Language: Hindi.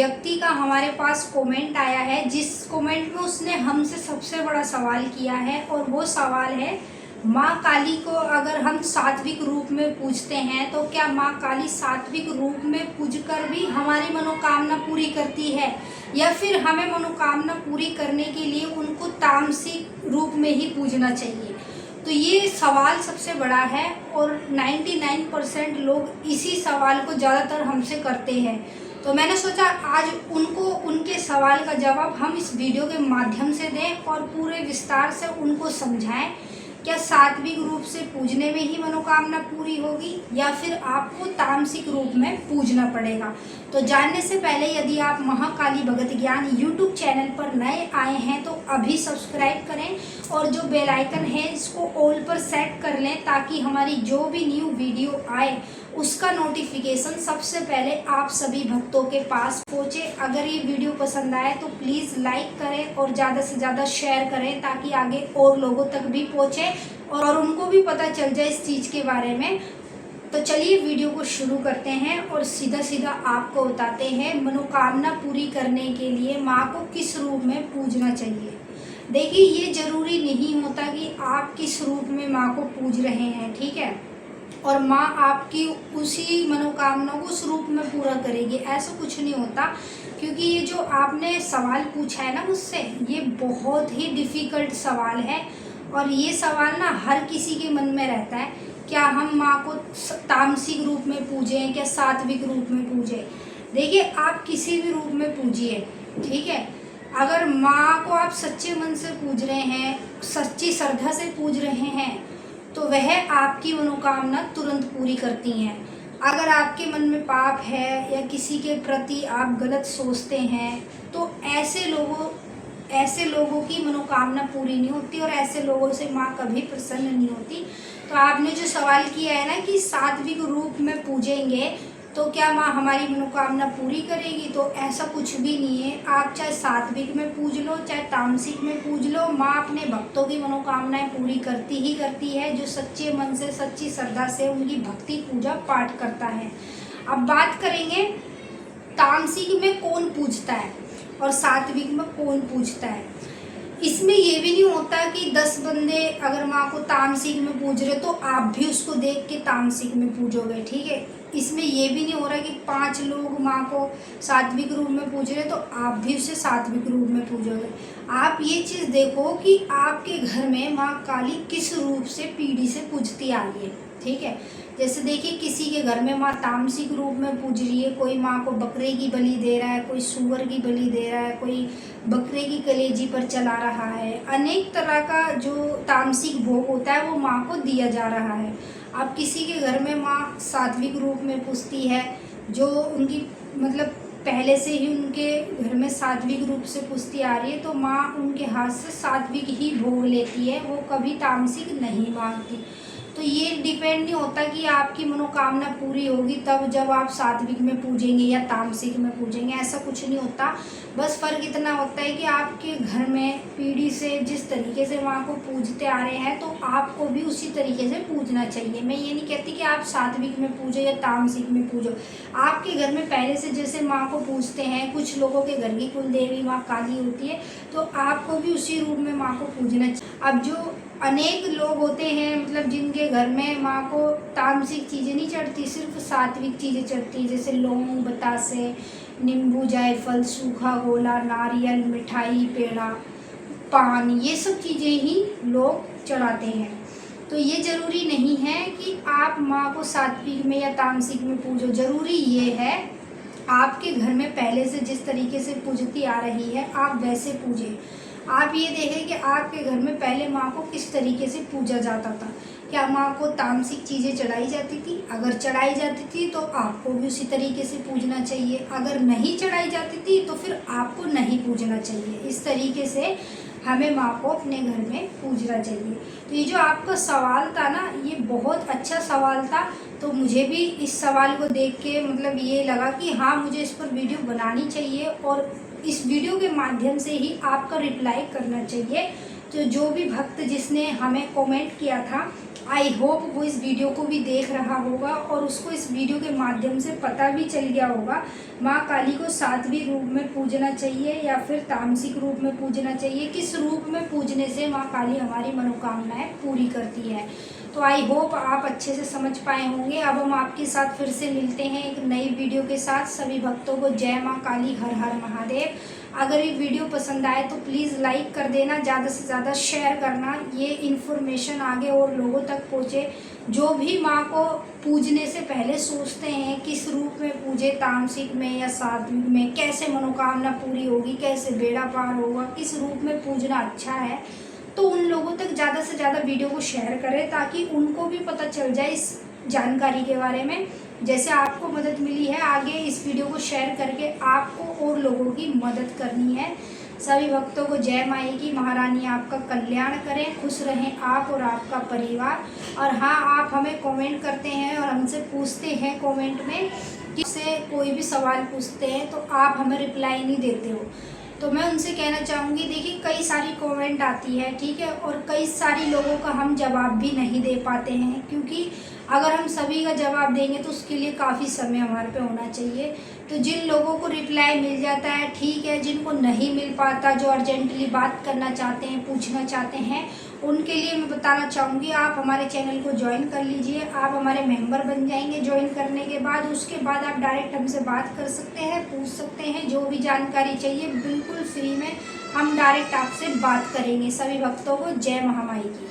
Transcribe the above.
व्यक्ति का हमारे पास कमेंट आया है, जिस कमेंट में उसने हमसे सबसे बड़ा सवाल किया है, और वो सवाल है माँ काली को अगर हम सात्विक रूप में पूजते हैं तो क्या माँ काली सात्विक रूप में पूजकर भी हमारी मनोकामना पूरी करती है, या फिर हमें मनोकामना पूरी करने के लिए उनको तामसिक रूप में ही पूजना चाहिए। तो ये सवाल सबसे बड़ा है और 99% लोग इसी सवाल को ज़्यादातर हमसे करते हैं। तो मैंने सोचा आज उनको उनके सवाल का जवाब हम इस वीडियो के माध्यम से दें और पूरे विस्तार से उनको समझाएं। क्या सात्विक रूप से पूजने में ही मनोकामना पूरी होगी या फिर आपको तामसिक रूप में पूजना पड़ेगा। तो जानने से पहले यदि आप महाकाली भगत ज्ञान यूट्यूब चैनल पर नए आए हैं तो अभी सब्सक्राइब करें और जो बेल आइकन है इसको ऑल पर सेट कर लें ताकि हमारी जो भी न्यू वीडियो आए उसका नोटिफिकेशन सबसे पहले आप सभी भक्तों के पास पहुँचे। अगर ये वीडियो पसंद आए तो प्लीज़ लाइक करें और ज़्यादा से ज़्यादा शेयर करें ताकि आगे और लोगों तक भी पहुँचे और उनको भी पता चल जाए इस चीज़ के बारे में। तो चलिए वीडियो को शुरू करते हैं और सीधा सीधा आपको बताते हैं मनोकामना पूरी करने के लिए माँ को किस रूप में पूजना चाहिए। देखिए, ये ज़रूरी नहीं होता कि आप किस रूप में माँ को पूज रहे हैं, ठीक है, और माँ आपकी उसी मनोकामना को उस रूप में पूरा करेगी, ऐसा कुछ नहीं होता। क्योंकि ये जो आपने सवाल पूछा है ना मुझसे, ये बहुत ही डिफ़िकल्ट सवाल है और ये सवाल ना हर किसी के मन में रहता है, क्या हम माँ को तामसिक रूप में पूजें, क्या सात्विक रूप में पूजें। देखिए, आप किसी भी रूप में पूजिए, ठीक है, अगर माँ को आप सच्चे मन से पूज रहे हैं, सच्ची श्रद्धा से पूज रहे हैं तो वह आपकी मनोकामना तुरंत पूरी करती हैं। अगर आपके मन में पाप है या किसी के प्रति आप गलत सोचते हैं तो ऐसे लोगों की मनोकामना पूरी नहीं होती और ऐसे लोगों से माँ कभी प्रसन्न नहीं होती। तो आपने जो सवाल किया है ना कि सात्विक रूप में पूजेंगे तो क्या माँ हमारी मनोकामना पूरी करेगी, तो ऐसा कुछ भी नहीं है। आप चाहे सात्विक में पूज लो चाहे तामसिक में पूज लो, माँ अपने भक्तों की मनोकामनाएं पूरी करती ही करती है जो सच्चे मन से सच्ची श्रद्धा से उनकी भक्ति पूजा पाठ करता है। अब बात करेंगे तामसिक में कौन पूजता है और सात्विक में कौन पूजता है। इसमें ये भी नहीं होता कि 10 बंदे अगर माँ को तामसिक में पूज रहे तो आप भी उसको देख के तामसिक में पूजोगे, ठीक है। इसमें ये भी नहीं हो रहा कि 5 लोग माँ को सात्विक रूप में पूज रहे तो आप भी उसे सात्विक रूप में पूजोगे। आप ये चीज़ देखो कि आपके घर में माँ काली किस रूप से पीढ़ी से पूजती आ रही है, ठीक है। जैसे देखिए, किसी के घर में माँ तामसिक रूप में पूज रही है, कोई माँ को बकरे की बलि दे रहा है, कोई सूअर की बलि दे रहा है, कोई बकरे की कलेजी पर चला रहा है। अनेक तरह का जो तामसिक भोग होता है वो माँ को दिया जा रहा है। अब किसी के घर में माँ सात्विक रूप में पूजती है, जो उनकी मतलब पहले से ही उनके घर में सात्विक रूप से पूजती आ रही है, तो माँ उनके हाथ से सात्विक ही भोग लेती है, वो कभी तामसिक नहीं मांगती। तो ये डिपेंड नहीं होता कि आपकी मनोकामना पूरी होगी तब जब आप सात्विक में पूजेंगे या तामसिक में पूजेंगे, ऐसा कुछ नहीं होता। बस फ़र्क इतना होता है कि आपके घर में पीढ़ी से जिस तरीके से माँ को पूजते आ रहे हैं तो आपको भी उसी तरीके से पूजना चाहिए। मैं ये नहीं कहती कि आप सात्विक में पूजो या तामसिक में पूजो। आपके घर में पहले से जैसे माँ को पूजते हैं, कुछ लोगों के घर की कुल देवी माँ काली होती है, तो आपको भी उसी रूप में माँ को पूजना चाहिए। अब जो अनेक लोग होते हैं मतलब जिनके घर में माँ को तामसिक चीज़ें नहीं चढ़ती, सिर्फ सात्विक चीज़ें चढ़ती, जैसे लौंग, बतासे, नींबू, जायफल, सूखा गोला, नारियल, मिठाई, पेड़ा, पान, ये सब चीज़ें ही लोग चढ़ाते हैं। तो ये ज़रूरी नहीं है कि आप माँ को सात्विक में या तामसिक में पूजो। ज़रूरी ये है आपके घर में पहले से जिस तरीके से पूजती आ रही है आप वैसे पूजें। आप ये देखें कि आपके घर में पहले माँ को किस तरीके से पूजा जाता था। क्या माँ को तामसिक चीज़ें चढ़ाई जाती थी? अगर चढ़ाई जाती थी तो आपको भी उसी तरीके से पूजना चाहिए। अगर नहीं चढ़ाई जाती थी तो फिर आपको नहीं पूजना चाहिए। इस तरीके से हमें माँ को अपने घर में पूजना चाहिए। तो ये जो आपका सवाल था ना, ये बहुत अच्छा सवाल था। तो मुझे भी इस सवाल को देख के मतलब ये लगा कि हाँ, मुझे इस पर वीडियो बनानी चाहिए और इस वीडियो के माध्यम से ही आपका रिप्लाई करना चाहिए। तो जो भी भक्त जिसने हमें कमेंट किया था, आई होप वो इस वीडियो को भी देख रहा होगा और उसको इस वीडियो के माध्यम से पता भी चल गया होगा माँ काली को सात्विक रूप में पूजना चाहिए या फिर तामसिक रूप में पूजना चाहिए, किस रूप में पूजने से माँ काली हमारी मनोकामनाएं पूरी करती है। तो आई होप आप अच्छे से समझ पाए होंगे। अब हम आपके साथ फिर से मिलते हैं एक नई वीडियो के साथ। सभी भक्तों को जय माँ काली, हर हर महादेव। अगर ये वीडियो पसंद आए तो प्लीज़ लाइक कर देना, ज़्यादा से ज़्यादा शेयर करना, ये इन्फॉर्मेशन आगे और लोगों तक पहुँचे जो भी माँ को पूजने से पहले सोचते हैं किस रूप में पूजे, तामसिक में या सात्विक में, कैसे मनोकामना पूरी होगी, कैसे बेड़ा पार होगा, किस रूप में पूजना अच्छा है। तो उन लोगों तक ज़्यादा से ज़्यादा वीडियो को शेयर करें ताकि उनको भी पता चल जाए इस जानकारी के बारे में। जैसे आपको मदद मिली है, आगे इस वीडियो को शेयर करके आपको और लोगों की मदद करनी है। सभी भक्तों को जय माई की, महारानी आपका कल्याण करें, खुश रहें आप और आपका परिवार। और हाँ, आप हमें कमेंट करते हैं और हमसे पूछते हैं कमेंट में कि से कोई भी सवाल पूछते हैं तो आप हमें रिप्लाई नहीं देते हो। तो मैं उनसे कहना चाहूँगी, देखिए कई सारी कमेंट आती है, ठीक है, और कई सारी लोगों का हम जवाब भी नहीं दे पाते हैं, क्योंकि अगर हम सभी का जवाब देंगे तो उसके लिए काफ़ी समय हमारे पे होना चाहिए। तो जिन लोगों को रिप्लाई मिल जाता है ठीक है, जिनको नहीं मिल पाता, जो अर्जेंटली बात करना चाहते हैं, पूछना चाहते हैं, उनके लिए मैं बताना चाहूँगी आप हमारे चैनल को ज्वाइन कर लीजिए। आप हमारे मेंबर बन जाएंगे ज्वाइन करने के बाद। उसके बाद आप डायरेक्ट हमसे बात कर सकते हैं, पूछ सकते हैं, जो भी जानकारी चाहिए बिल्कुल फ्री में हम डायरेक्ट आपसे बात करेंगे। सभी भक्तों को जय महामाई की।